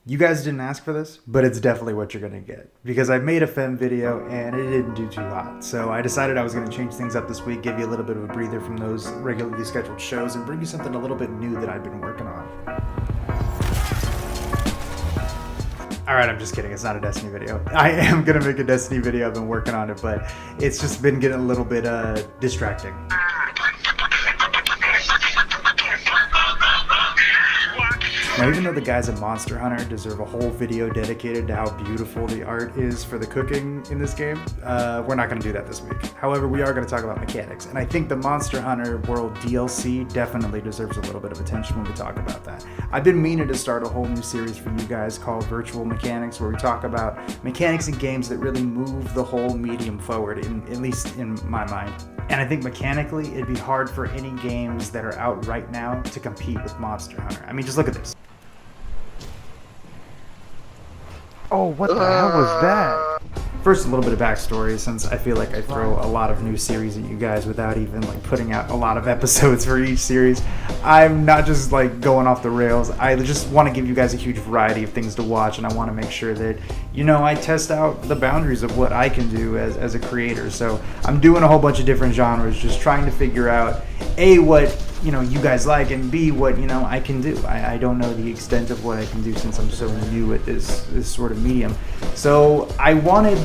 You guys didn't ask for this, but it's definitely what you're gonna get. Because I made a Femme video and it didn't do too hot. So I decided I was gonna change things up this week, give you a little bit of a breather from those regularly scheduled shows, and bring you something a little bit new that I've been working on. Alright, I'm just kidding. It's not a Destiny video. I am gonna make a Destiny video. I've been working on it, but it's just been getting a little bit distracting. Now, even though the guys at Monster Hunter deserve a whole video dedicated to how beautiful the art is for the cooking in this game, we're not going to do that this week. However, we are going to talk about mechanics, and I think the Monster Hunter World DLC definitely deserves a little bit of attention when we talk about that. I've been meaning to start a whole new series for you guys called Virtual Mechanics, where we talk about mechanics in games that really move the whole medium forward, at least in my mind. And I think mechanically, it'd be hard for any games that are out right now to compete with Monster Hunter. I mean, just look at this. Oh, what the hell was that? First, a little bit of backstory, since I feel like I throw a lot of new series at you guys without even like putting out a lot of episodes for each series. I'm not just like going off the rails. I just want to give you guys a huge variety of things to watch, and I want to make sure that, you know, I test out the boundaries of what I can do as a creator. So I'm doing a whole bunch of different genres, just trying to figure out A, what, you know, you guys like, and B, what, you know, I can do. I don't know the extent of what I can do since I'm so new at this sort of medium. So I wanted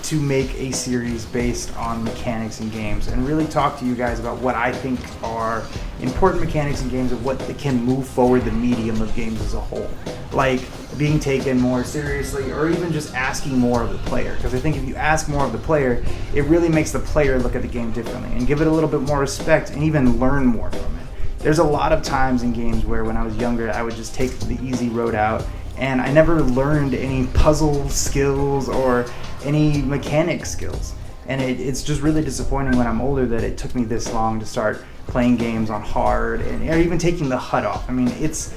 to make a series based on mechanics in games and really talk to you guys about what I think are important mechanics in games of what can move forward the medium of games as a whole. Like being taken more seriously, or even just asking more of the player. Because I think if you ask more of the player, it really makes the player look at the game differently and give it a little bit more respect and even learn more from it. There's a lot of times in games where when I was younger, I would just take the easy road out, and I never learned any puzzle skills or any mechanic skills. And it's just really disappointing when I'm older that it took me this long to start playing games on hard, or even taking the HUD off. I mean, it's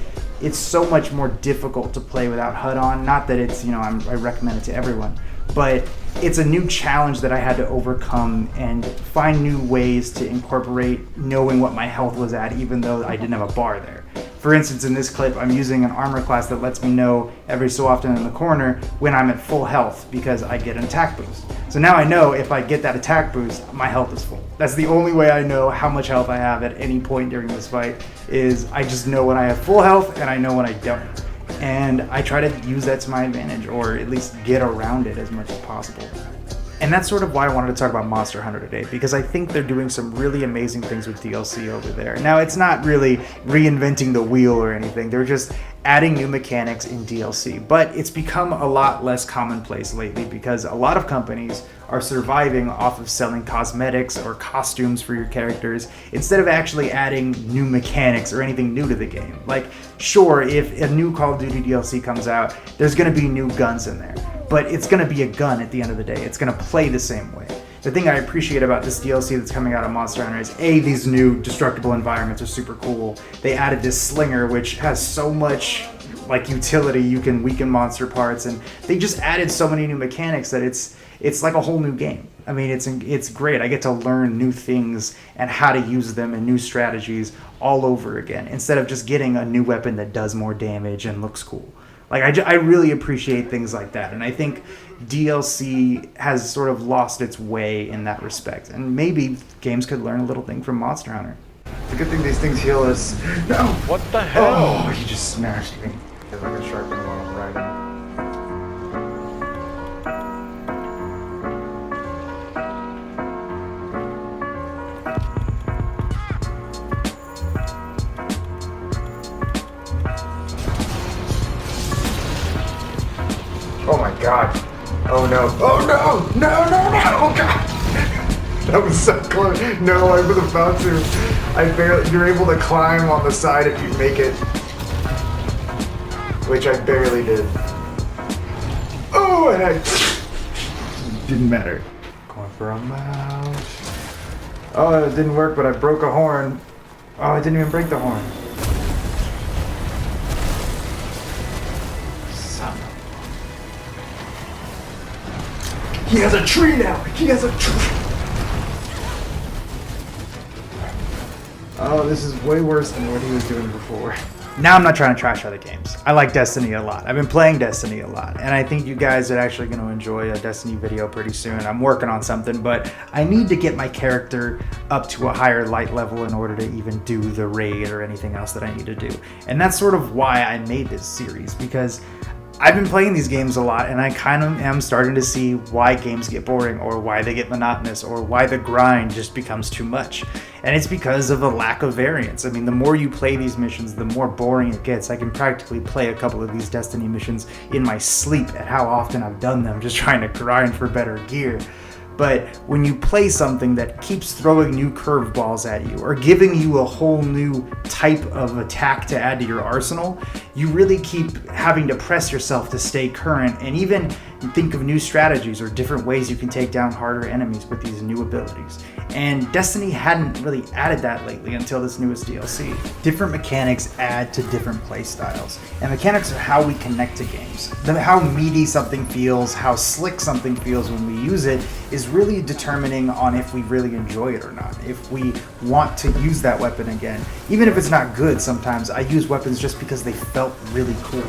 so much more difficult to play without HUD on. Not that it's, you know, I recommend it to everyone, but it's a new challenge that I had to overcome and find new ways to incorporate knowing what my health was at, even though I didn't have a bar there. For instance, in this clip, I'm using an armor class that lets me know every so often in the corner when I'm at full health because I get an attack boost. So now I know if I get that attack boost, my health is full. That's the only way I know how much health I have at any point during this fight, is I just know when I have full health and I know when I don't. And I try to use that to my advantage, or at least get around it as much as possible. And that's sort of why I wanted to talk about Monster Hunter today, because I think they're doing some really amazing things with DLC over there. Now, it's not really reinventing the wheel or anything. They're just adding new mechanics in DLC. But it's become a lot less commonplace lately because a lot of companies are surviving off of selling cosmetics or costumes for your characters instead of actually adding new mechanics or anything new to the game. Like, sure, if a new Call of Duty DLC comes out, there's going to be new guns in there. But it's going to be a gun at the end of the day. It's going to play the same way. The thing I appreciate about this DLC that's coming out of Monster Hunter is A, these new destructible environments are super cool. They added this slinger, which has so much like utility. You can weaken monster parts, and they just added so many new mechanics that it's like a whole new game. I mean, it's great. I get to learn new things and how to use them and new strategies all over again, instead of just getting a new weapon that does more damage and looks cool. Like, I really appreciate things like that, and I think DLC has sort of lost its way in that respect, and maybe games could learn a little thing from Monster Hunter. It's a good thing these things heal us. No! What the hell? Oh, he just smashed me. If I can sharpen while I'm riding. Oh my god. Oh no. Oh no! No, no, no! Oh god! That was so close. No, I was about to. You're able to climb on the side if you make it. Which I barely did. Oh, and I... Didn't matter. Going for a mouse. Oh, it didn't work, but I broke a horn. Oh, I didn't even break the horn. He has a tree now! He has a tree! Oh, this is way worse than what he was doing before. Now I'm not trying to trash other games. I like Destiny a lot. I've been playing Destiny a lot, and I think you guys are actually going to enjoy a Destiny video pretty soon. I'm working on something, but I need to get my character up to a higher light level in order to even do the raid or anything else that I need to do. And that's sort of why I made this series, because I've been playing these games a lot, and I kind of am starting to see why games get boring, or why they get monotonous, or why the grind just becomes too much. And it's because of a lack of variance. I mean, the more you play these missions, the more boring it gets. I can practically play a couple of these Destiny missions in my sleep at how often I've done them, just trying to grind for better gear. But when you play something that keeps throwing new curveballs at you, or giving you a whole new type of attack to add to your arsenal, you really keep having to press yourself to stay current, and even think of new strategies or different ways you can take down harder enemies with these new abilities. And Destiny hadn't really added that lately until this newest DLC. Different mechanics add to different play styles, and mechanics are how we connect to games. How meaty something feels, how slick something feels when we use it, is really determining on if we really enjoy it or not, if we want to use that weapon again. Even if it's not good, sometimes I use weapons just because they felt really cool.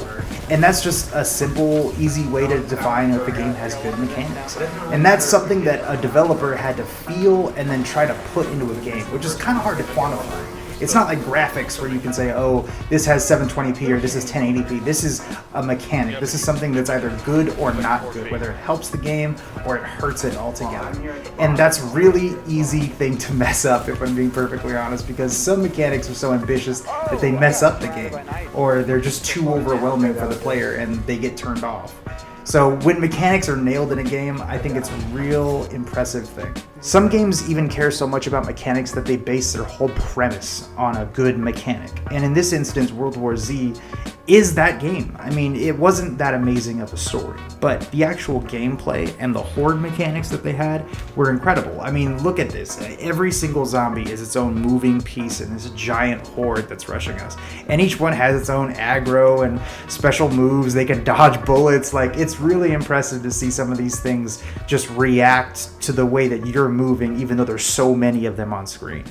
And that's just a simple, easy way to define if a game has good mechanics. And that's something that a developer had to feel and then try to put into a game, which is kind of hard to quantify. It's not like graphics where you can say, oh, this has 720p or this is 1080p. This is a mechanic. This is something that's either good or not good, whether it helps the game or it hurts it altogether. And that's really easy thing to mess up, if I'm being perfectly honest, because some mechanics are so ambitious that they mess up the game, or they're just too overwhelming for the player and they get turned off. So when mechanics are nailed in a game, I think it's a real impressive thing. Some games even care so much about mechanics that they base their whole premise on a good mechanic. And in this instance, World War Z is that game. I mean, it wasn't that amazing of a story, but the actual gameplay and the horde mechanics that they had were incredible. I mean, look at this. Every single zombie is its own moving piece in this giant horde that's rushing us. And each one has its own aggro and special moves. They can dodge bullets. Like, it's really impressive to see some of these things just react to the way that you're moving, even though there's so many of them on screen.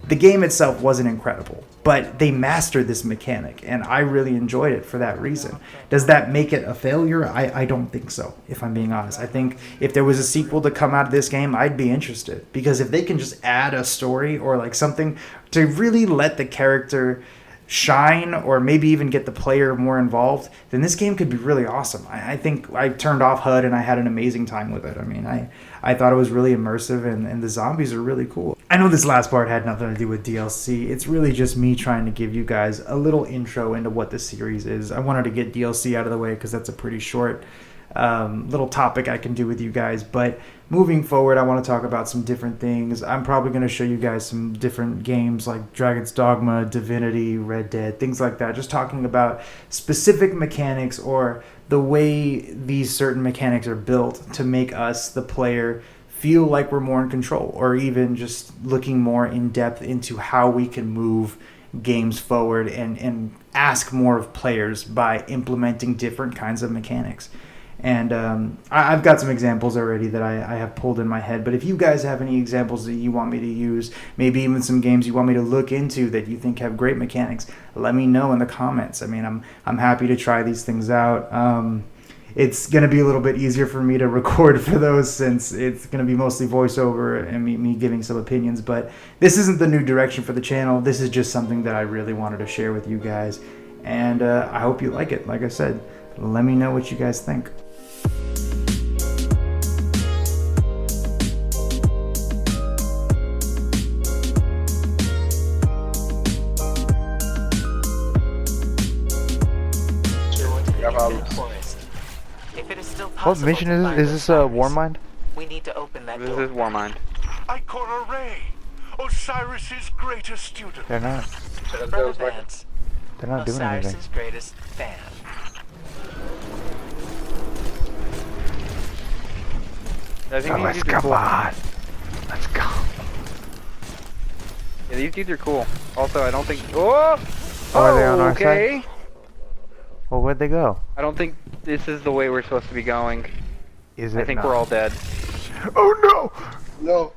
The game itself wasn't incredible, but they mastered this mechanic, and I really enjoyed it for that reason. Does that make it a failure? I don't think so, if I'm being honest. I think if there was a sequel to come out of this game, I'd be interested, because if they can just add a story or like something to really let the character shine, or maybe even get the player more involved, then this game could be really awesome. I think I turned off HUD and I had an amazing time with it. I mean, I thought it was really immersive, and the zombies are really cool. I know this last part had nothing to do with DLC. It's really just me trying to give you guys a little intro into what the series is. I wanted to get DLC out of the way because that's a pretty short little topic I can do with you guys, but moving forward, I want to talk about some different things. I'm probably going to show you guys some different games like Dragon's Dogma, Divinity, Red Dead, things like that, just talking about specific mechanics or the way these certain mechanics are built to make us, the player, feel like we're more in control, or even just looking more in depth into how we can move games forward and ask more of players by implementing different kinds of mechanics. And I've got some examples already that I have pulled in my head. But if you guys have any examples that you want me to use, maybe even some games you want me to look into that you think have great mechanics, let me know in the comments. I mean, I'm happy to try these things out. It's going to be a little bit easier for me to record for those, since it's going to be mostly voiceover and me giving some opinions. But this isn't the new direction for the channel. This is just something that I really wanted to share with you guys. And I hope you like it. Like I said, let me know what you guys think. What mission is this? Is this Warmind? We need to open that This door. is Warmind. I call a ray, Osiris's greatest student. They're not. Brother Vance, They're not doing anything. Osiris's greatest fan. I think these Let's dudes are go cool. on. Let's go. Yeah, these dudes are cool. Also, I don't think. Oh! Oh, are they on our okay. side? Well, where'd they go? I don't think this is the way we're supposed to be going. Is it I think not? we're all dead. Oh no! No.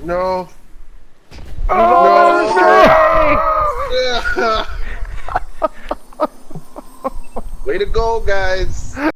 No. Oh, No. Way to go, guys.